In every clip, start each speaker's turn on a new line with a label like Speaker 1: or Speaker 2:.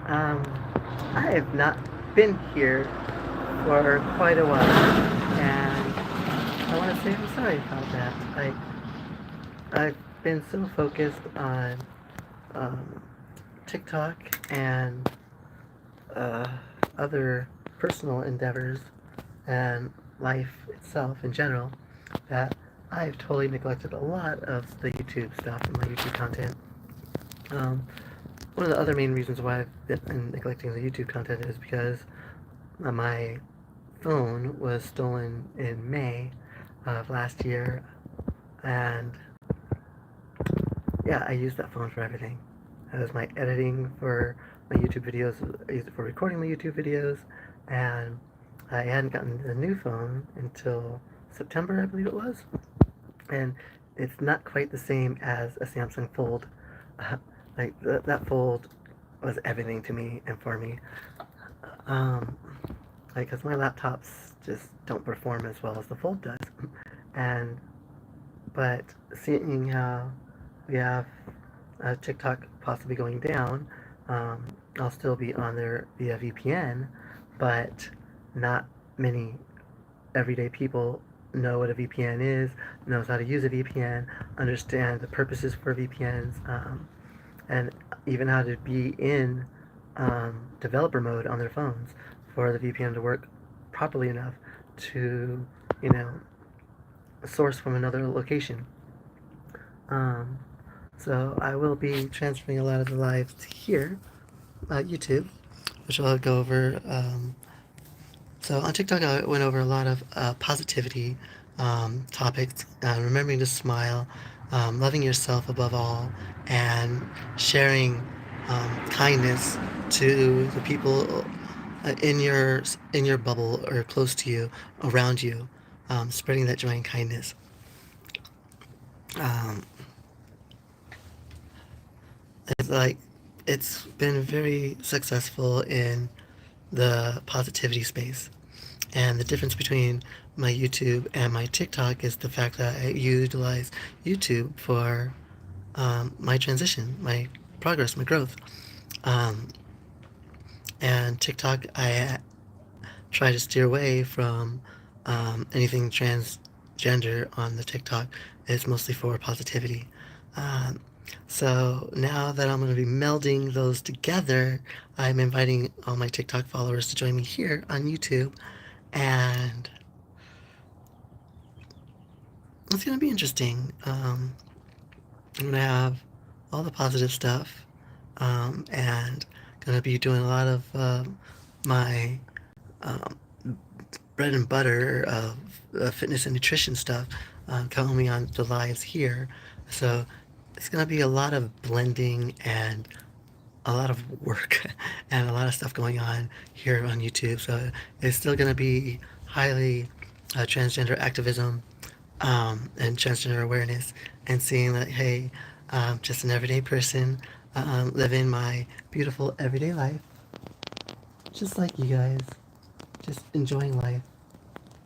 Speaker 1: Um, I have not been here for quite a while, and I want to say I'm sorry about that. I've been so focused on um, TikTok and uh, other personal endeavors and life itself in general that I've totally neglected a lot of the YouTube stuff and my YouTube content. Um, One of the other main reasons why I've been neglecting the YouTube content is because my phone was stolen in May of last year, and yeah, I used that phone for everything. That was my editing for my YouTube videos. I used it for recording my YouTube videos, and I hadn't gotten a new phone until September, I believe it was, and it's not quite the same as a Samsung Fold. That Fold was everything to me and for me. Um, because my laptops just don't perform as well as the Fold does. And but seeing how we have TikTok possibly going down, I'll still be on there via VPN, but not many everyday people know what a VPN is, knows how to use a VPN, understand the purposes for VPNs, and even how to be in developer mode on their phones for the VPN to work properly enough to, you know, source from another location. Um, so I will be transferring a lot of the lives to here, YouTube, which I'll go over. So on TikTok, I went over a lot of positivity topics, remembering to smile, loving yourself above all, and sharing kindness to the people in your bubble or close to you, around you, spreading that joy and kindness. Um, it's like it's been very successful in the positivity space. And the difference between my YouTube and my TikTok is the fact that I utilize YouTube for my transition, my progress, my growth. Um, and TikTok, I try to steer away from anything transgender on the TikTok. It's mostly for positivity. Um, so now that I'm going to be melding those together, I'm inviting all my TikTok followers to join me here on YouTube. And it's going to be interesting. I'm going to have all the positive stuff, and going to be doing a lot of my um, bread and butter of fitness and nutrition stuff coming on the lives here. So it's going to be a lot of blending and a lot of work and a lot of stuff going on here on YouTube. So it's still going to be highly transgender activism and transgender awareness, and seeing that, hey, just an everyday person living my beautiful everyday life, just like you guys, just enjoying life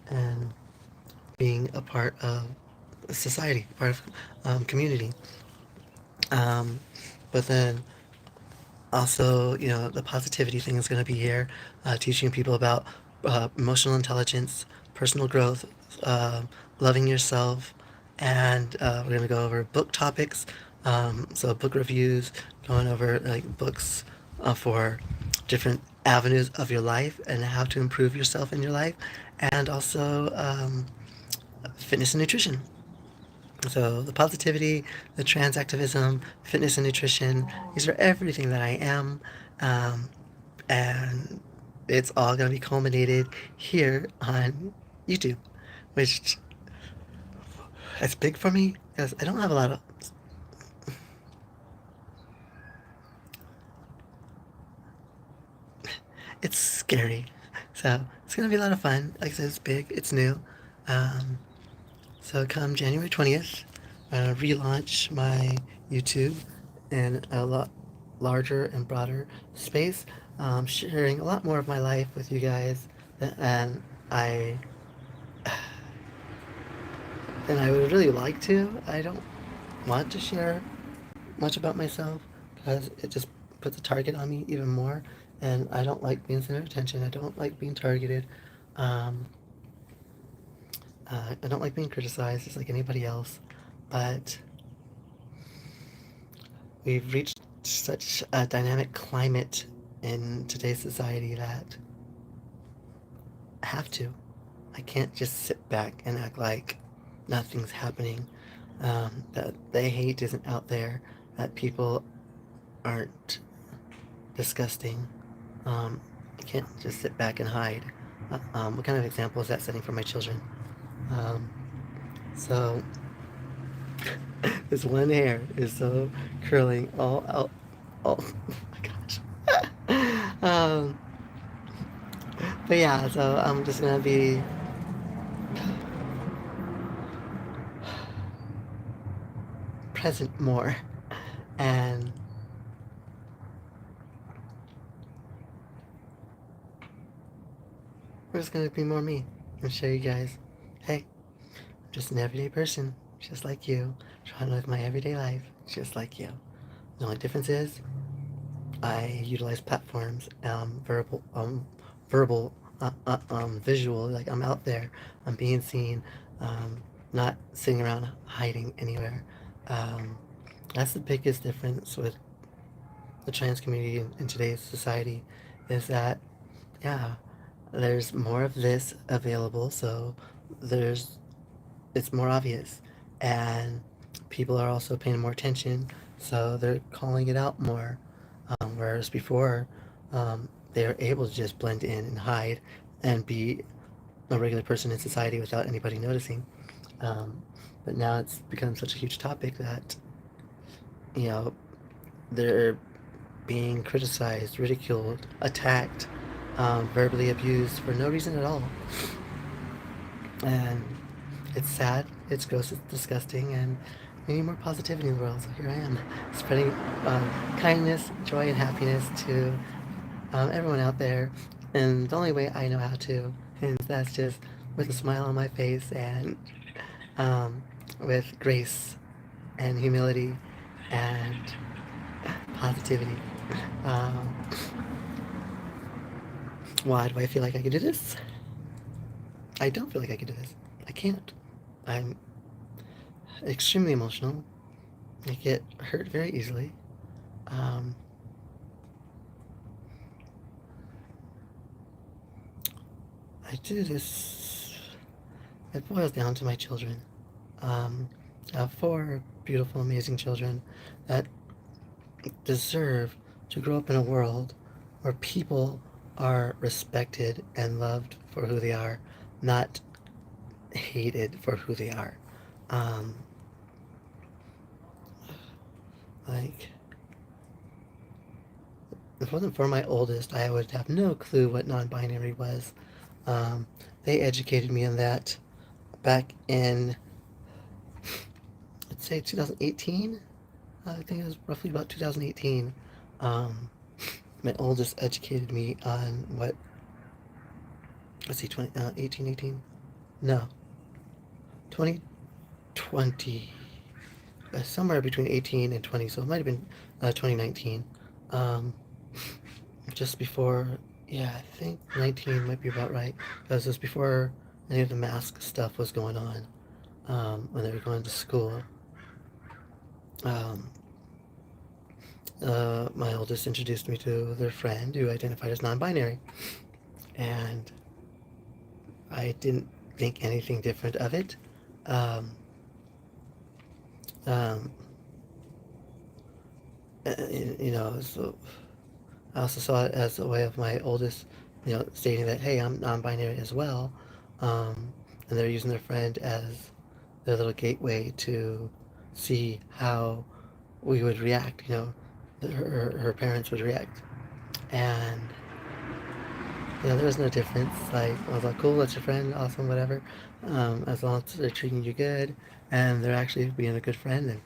Speaker 1: and being a part of society, part of community. Um, but then also, you know, the positivity thing is going to be here, teaching people about emotional intelligence, personal growth, uh, loving yourself, and we're going to go over book topics, so book reviews, going over like books for different avenues of your life and how to improve yourself in your life, and also fitness and nutrition. So the positivity, the trans activism, fitness and nutrition, these are everything that I am. Um, and it's all going to be culminated here on YouTube, which is big for me because I don't have a lot of. It's scary. So it's going to be a lot of fun. Like I said, it's big, it's new. Um, so come January 20th, relaunch my YouTube in a lot larger and broader space, sharing a lot more of my life with you guys than I than I would really like to. I don't want to share much about myself because it just puts a target on me even more, and I don't like being center of attention. I don't like being targeted. Um, I don't like being criticized just like anybody else, but we've reached such a dynamic climate in today's society that I have to. I can't just sit back and act like nothing's happening, that the hate isn't out there, that people aren't disgusting. I can't just sit back and hide. What kind of example is that setting for my children? Um, so this one hair is so curling all out. Oh, oh my gosh. But yeah, so I'm just gonna be present more, and we're just gonna be more me and show you guys, hey, I'm just an everyday person, just like you, trying to live my everyday life, just like you. The only difference is I utilize platforms, verbal, visual. Like I'm out there, I'm being seen, not sitting around hiding anywhere. Um, that's the biggest difference with the trans community in today's society, is that yeah, there's more of this available, so there's it's more obvious, and people are also paying more attention, so they're calling it out more. Whereas before, they were able to just blend in and hide and be a regular person in society without anybody noticing. Um, but now it's become such a huge topic that you know they're being criticized, ridiculed, attacked, verbally abused for no reason at all, and it's sad, it's gross, it's disgusting, and we need more positivity in the world. So here I am, spreading kindness, joy, and happiness to everyone out there. And the only way I know how to is that's just with a smile on my face and um, with grace and humility and positivity. Um, why do I feel like I can do this? I don't feel like I can do this. I can't. I'm extremely emotional. I get hurt very easily. Um, I do this. It boils down to my children. I have four beautiful, amazing children that deserve to grow up in a world where people are respected and loved for who they are, not hated for who they are. Um, like, if it wasn't for my oldest, I would have no clue what non binary was. They educated me in that back in, let's say, 2018. I think it was roughly about 2018. Um, my oldest educated me on what, let's see, 18? No, 2020. Somewhere between 18 and 20, so it might have been 2019. Um, just before, yeah, I think 19 might be about right, because it was before any of the mask stuff was going on, when they were going to school. Um, my oldest introduced me to their friend who identified as non binary, and I didn't think anything different of it. Um, um, so I also saw it as a way of my oldest, stating that, hey, I'm non binary as well. And they're using their friend as their little gateway to see how we would react, her parents would react. And, there was no difference. Like, I was like, cool, that's your friend, awesome, whatever. As long as they're treating you good and they're actually being a good friend,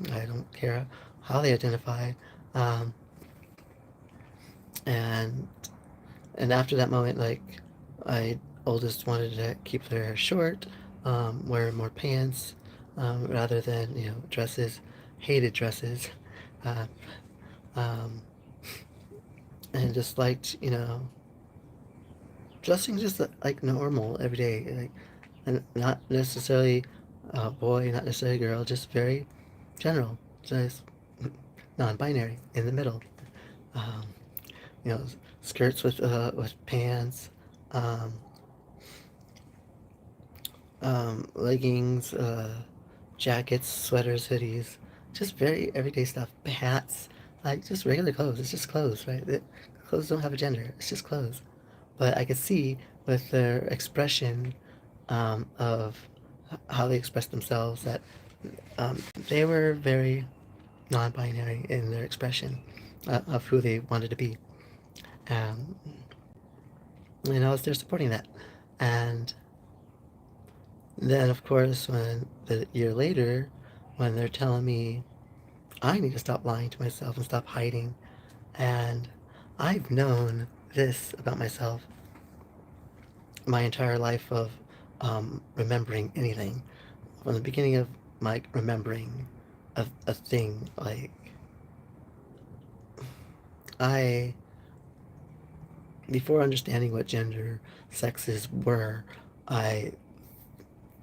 Speaker 1: and I don't care how they identify. Um, and and after that moment, like, I oldest wanted to keep their hair short, wear more pants, rather than dresses, hated dresses. Uh, um, and just liked, dressing just like normal every day, like, and not necessarily a boy, not necessarily a girl, just very general, just non-binary in the middle. Um, you know, skirts with pants, um, leggings, jackets, sweaters, hoodies, just very everyday stuff. Hats, like just regular clothes. It's just clothes, right? Clothes don't have a gender. It's just clothes. But I could see with their expression of how they express themselves that they were very non-binary in their expression of who they wanted to be. Um, they're supporting that. And then, of course, when the year later, when they're telling me I need to stop lying to myself and stop hiding, and I've known this about myself my entire life of remembering anything. From the beginning of my remembering a thing, like, I, before understanding what gender, sexes were, I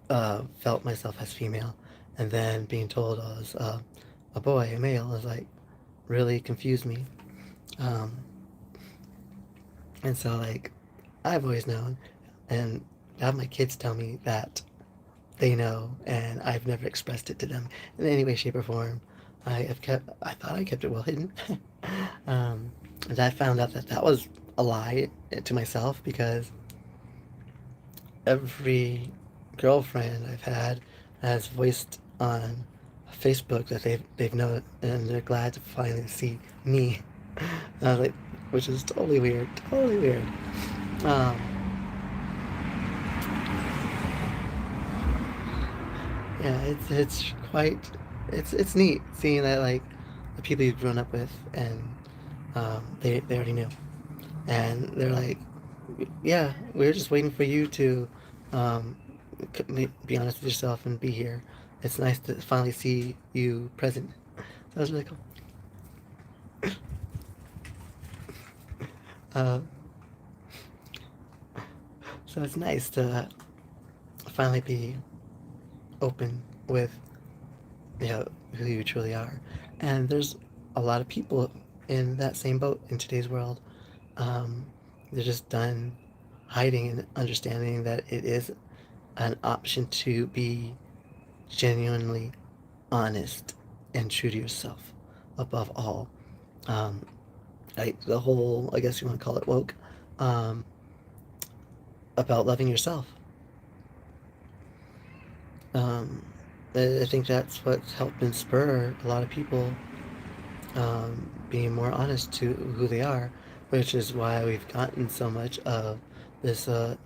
Speaker 1: felt myself as female. And then being told I was a boy, a male, was like really confused me. Um, and so, like, I've always known, and to have my kids tell me that they know, and I've never expressed it to them in any way, shape, or form. I thought I kept it well hidden. um, and I found out that that was a lie to myself because every girlfriend I've had has voiced on Facebook that they've known and they're glad to finally see me. Like, which is totally weird, totally weird. Um, yeah, it's quite it's neat seeing that, like, the people you've grown up with and they already knew, and they're like, yeah, we're just waiting for you to um, be honest with yourself and be here. It's nice to finally see you present. That was really cool. Uh, so it's nice to finally be open with, who you truly are. And there's a lot of people in that same boat in today's world. Um, they're just done hiding and understanding that it is an option to be genuinely honest and true to yourself above all. Um, the whole, I guess you want to call it woke, um, about loving yourself. Um, I think that's what's helped inspire a lot of people being more honest to who they are, which is why we've gotten so much of this, the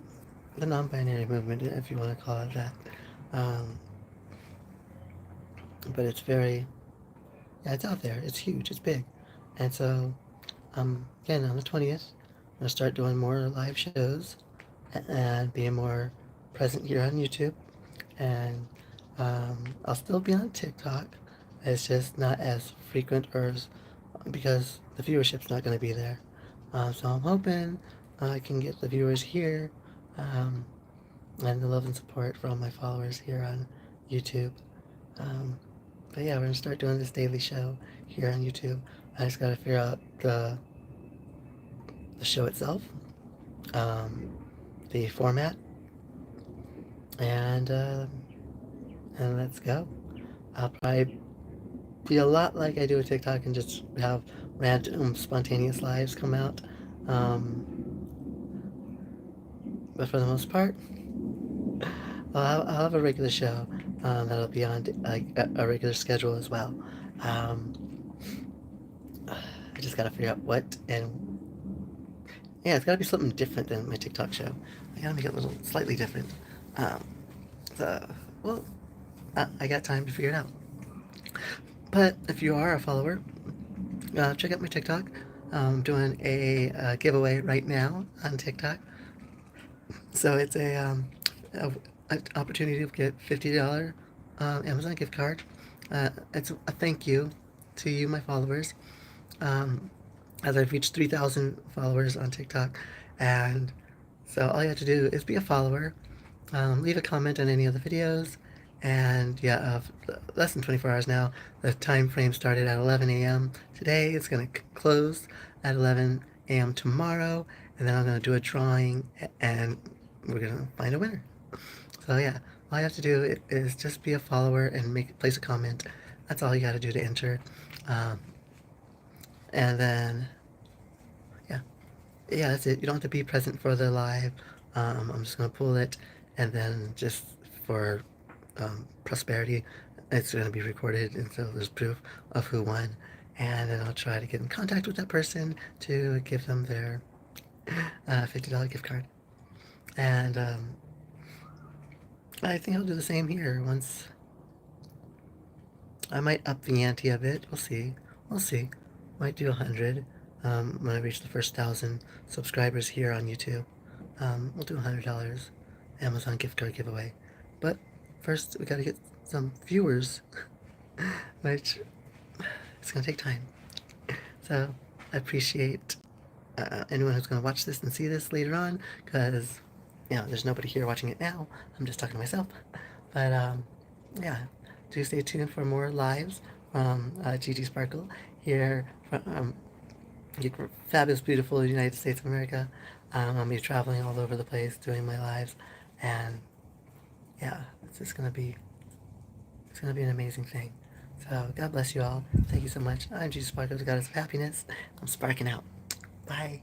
Speaker 1: non-binary movement, if you want to call it that. Um, but it's very, yeah, it's out there. It's huge. It's big, and so again, on the 20th, I'm gonna start doing more live shows and being more present here on YouTube. And I'll still be on TikTok. It's just not as frequent or as, because the viewership's not going to be there. So I'm hoping I can get the viewers here um, and the love and support from my followers here on YouTube. Um, but yeah, we're gonna start doing this daily show here on YouTube. I just gotta figure out the show itself, um, the format, and uh, and let's go. I'll probably be a lot like I do with TikTok and just have random spontaneous lives come out. Um, but for the most part, I'll have a regular show that'll be on like a regular schedule as well. Um, I just gotta figure out what, and yeah, it's gotta be something different than my TikTok show. I gotta make it a little slightly different. Um, so, well, I got time to figure it out. But if you are a follower, check out my TikTok. I'm doing a giveaway right now on TikTok. So it's a, an opportunity to get $50 Amazon gift card. It's a thank you to you, my followers. Um, as I've reached 3,000 followers on TikTok. And so all you have to do is be a follower, leave a comment on any of the videos, and yeah, less than 24 hours now. The time frame started at 11 a.m. today. It's going to close at 11 a.m. tomorrow, and then I'm going to do a drawing, and we're going to find a winner. So yeah, all you have to do is just be a follower and place a comment. That's all you got to do to enter. Um, and then yeah, yeah, that's it. You don't have to be present for the live. I'm just gonna pull it, and then just for prosperity, it's gonna be recorded, and so there's proof of who won. And then I'll try to get in contact with that person to give them their $50 gift card. And I think I'll do the same here. Once I might up the ante a bit. We'll see. We'll see. Might do 100 when I reach the first 1,000 subscribers here on YouTube. We'll do $100 Amazon gift card giveaway. But first, we gotta get some viewers, which it's gonna take time. So I appreciate anyone who's gonna watch this and see this later on, because there's nobody here watching it now. I'm just talking to myself. But yeah, do stay tuned for more lives from Gigi Sparkle here from fabulous, beautiful United States of America. I'll be traveling all over the place doing my lives, and yeah, it's gonna be an amazing thing. So God bless you all. Thank you so much. I'm Gigi Sparkle, the goddess of happiness. I'm sparking out. Bye.